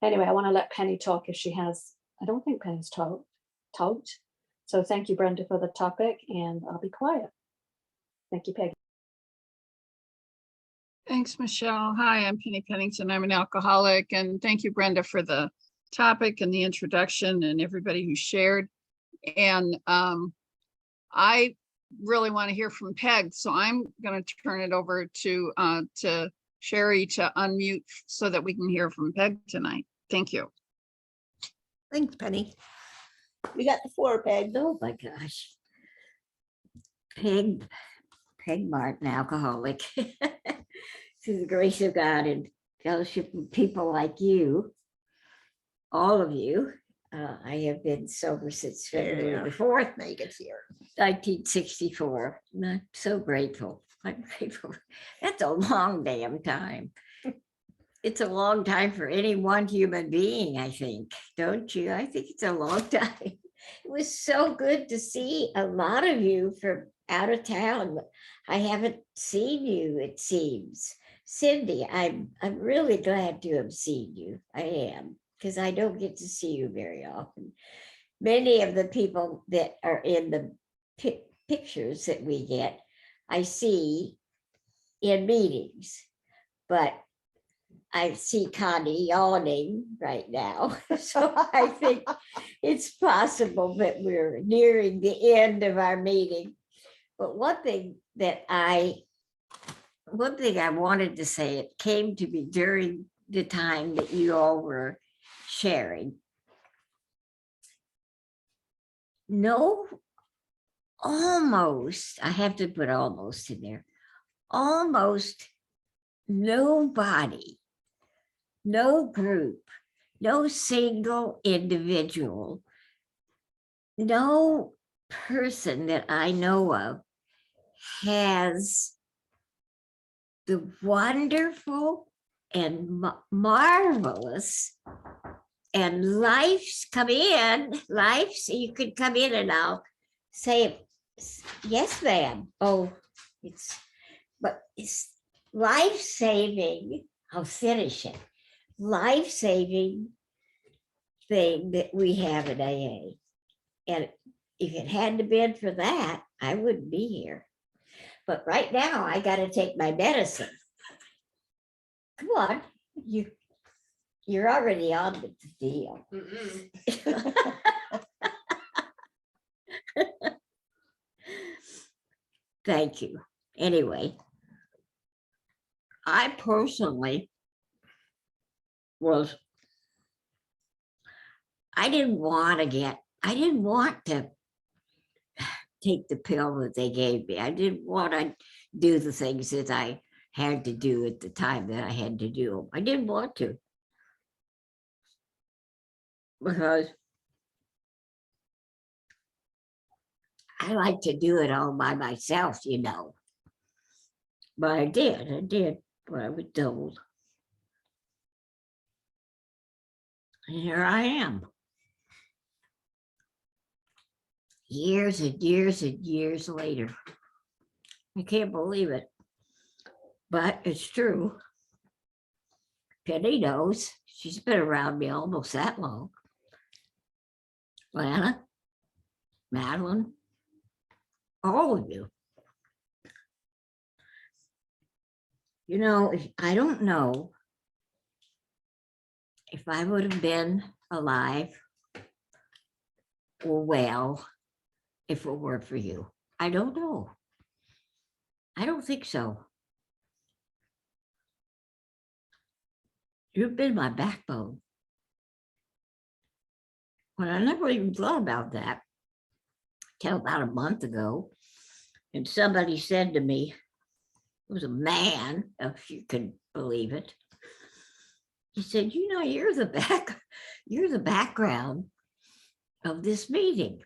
anyway, I want to let Penny talk if she has. I don't think Penny's talked. So thank you, Brenda, for the topic, and I'll be quiet. Thank you, Peggy. Thanks, Michelle. Hi, I'm Penny Pennington. I'm an alcoholic, and thank you, Brenda, for the topic and the introduction and everybody who shared. And I really want to hear from Peg, so I'm going to turn it over to Sherry to unmute so that we can hear from Peg tonight. Thank you. Thanks, Penny. You got the floor, Peg. Oh my gosh. Peg Martin, alcoholic. Through the grace of God and fellowship with people like you, all of you, I have been sober since February the 4th. Make it here. 1964. And I'm so grateful. I'm grateful. That's a long damn time. It's a long time for any one human being, I think. Don't you? I think it's a long time. It was so good to see a lot of you from out of town. I haven't seen you, it seems. Cindy, I'm really glad to have seen you. I am, because I don't get to see you very often. Many of the people that are in the pictures that we get, I see in meetings, but I see Connie yawning right now. So I think it's possible that we're nearing the end of our meeting. But one thing I wanted to say, it came to me during the time that you all were sharing. No, almost, I have to put almost in there, almost nobody, no group, no single individual, no person that I know of has the wonderful and marvelous, and life's come in, you could come in and I'll say, yes, ma'am. Oh, it's life-saving, I'll finish it, life-saving thing that we have in AA. And if it hadn't been for that, I wouldn't be here. But right now, I got to take my medicine. Come on, you're already on the deal. Thank you. Anyway, I personally I didn't want to take the pill that they gave me. I didn't want to do the things that I had to do at the time that I had to do them. I didn't want to. Because I like to do it all by myself, you know. But I did what I was told. And here I am. Years and years and years later. I can't believe it. But it's true. Penny knows. She's been around me almost that long. Lana, Madeline, all of you. You know, I don't know if I would have been alive or well if it weren't for you. I don't know. I don't think so. You've been my backbone. Well, I never even thought about that till about a month ago. And somebody said to me, it was a man, if you can believe it. He said, you know, you're the background of this meeting.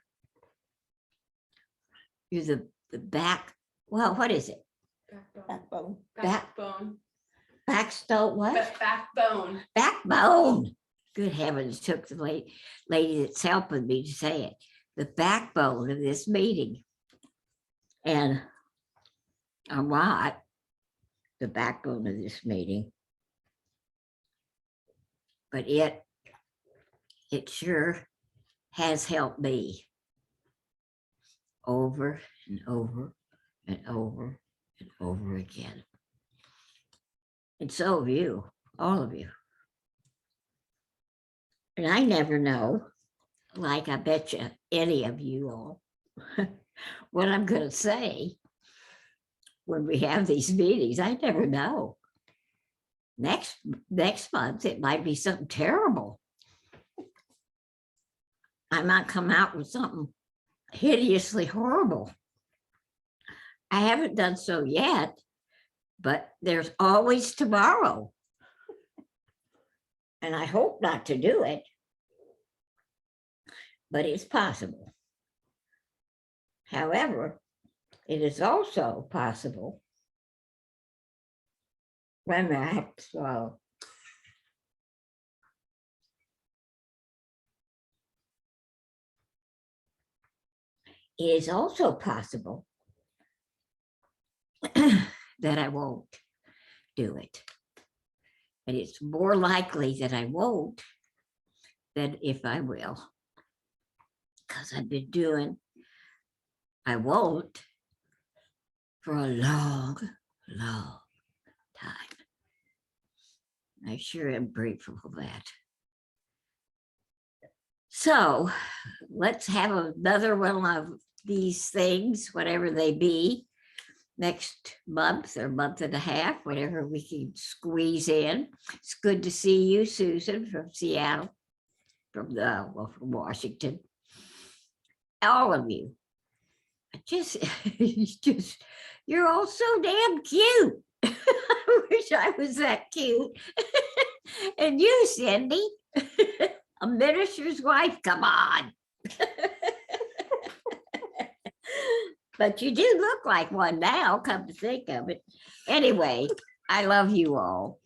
You're the back, well, what is it? Backbone. Backbone. Backstone, what? Backbone. Backbone. Good heavens, took the lady that's helping me to say it. The backbone of this meeting. And I'm not the backbone of this meeting. But it sure has helped me over and over and over and over again. And so have you, all of you. And I never know, like I bet you any of you all, what I'm going to say when we have these meetings. I never know. Next month, it might be something terrible. I might come out with something hideously horrible. I haven't done so yet, but there's always tomorrow. And I hope not to do it, but it's possible. However, it is also possible when I swallow. It is also possible that I won't do it. And it's more likely that I won't than if I will. Because I've been doing, I won't for a long, long time. I sure am grateful for that. So let's have another one of these things, whatever they be, next month or month and a half, whatever we can squeeze in. It's good to see you, Susan, from Seattle, from Washington. All of you. You're all so damn cute. I wish I was that cute. And you, Cindy, a minister's wife, come on. But you do look like one now, come to think of it. Anyway, I love you all.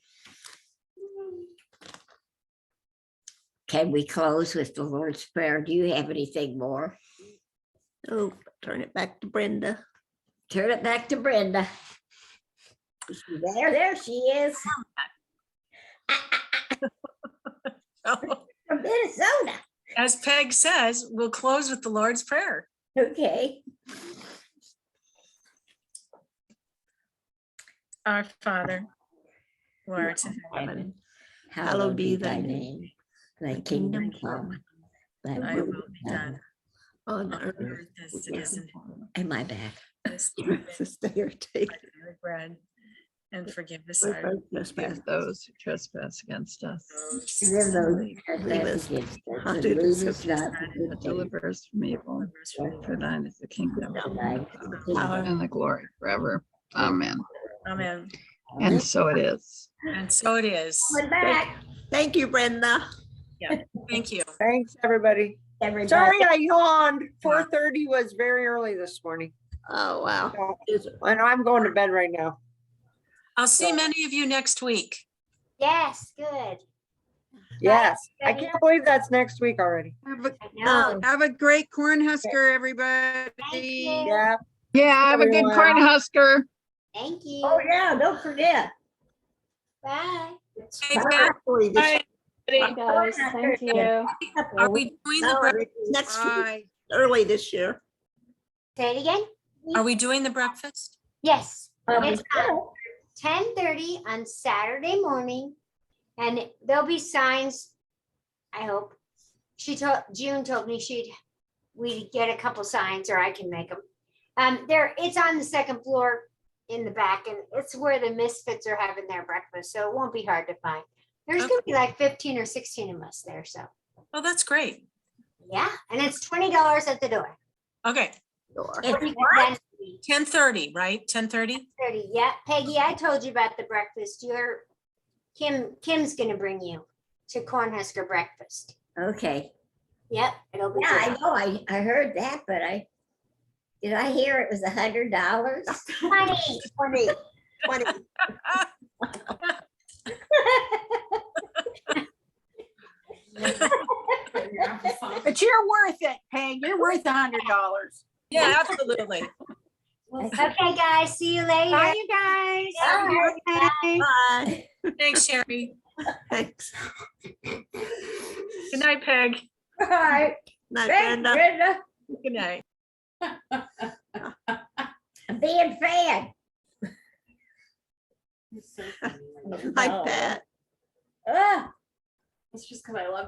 Can we close with the Lord's Prayer? Do you have anything more? Oh, turn it back to Brenda. Turn it back to Brenda. Is she there? There she is. From Minnesota. As Peg says, we'll close with the Lord's Prayer. Okay. Our Father, who art in heaven, Heaven, hallowed be thy name. Thy kingdom come. Thy thy will will be be done On on earth. earth as it is in heaven. Am I back? This day give us This day or take. our daily bread, and forgive us our our trespass. Those who trespass against us. Forgive those who Lead trespass us against us, not and into lead us deception, not into And temptation, deliver us from evil. For thine is the kingdom but thine is the Power. kingdom. and the glory forever. Amen. Amen. And so it is. And so it is. We're back, Thank you, Brenda. Thank you. Thanks, everybody. everybody. Sorry I yawned. 4:30 was very early this morning. Oh, wow. So, Is it? and I'm going to bed right now. I'll see many of you next week. Yes, good. Yes, I Betty. can't believe that's next week already. Have a- I know. Have a great Cornhusker, everybody. Thank you. Yeah, Yeah, have a good corn husker. Thank you. Oh, yeah, don't forget. Bye. Hey, Not Pat, actually this- Bye, guys. Thank you. are we doing the, No, break- next week, early this year. Say it again? are we doing the breakfast? Yes. Um, It's 10:30 on Saturday morning. And there'll be signs, I hope. June told me we'd get a couple signs or I can make them. It's on the second floor in the back and it's where the Misfits are having their breakfast, so it won't be hard to find. There's gonna be like 15 or 16 of us there, so, Oh, that's great. yeah, and it's $20 at the door. Okay, It's 10:30, right? 10:30? 30, yeah. Peggy, I told you about the breakfast. Kim's gonna bring you to Cornhusker breakfast. okay. Yep, it'll be Yeah, I good. know, I heard that, but did I hear it was $100? 20. 20. But you're worth it, Peg. You're worth $100. Yeah, absolutely. Okay, guys, see you later. Bye, you guys. Bye. Bye. Bye. Thanks, Sherry. Thanks. Good night, Peg. All right. Night, Thanks, Brenda. Brenda. Good night. I'm being fed. Hi, Pat. Ah. It's just because I love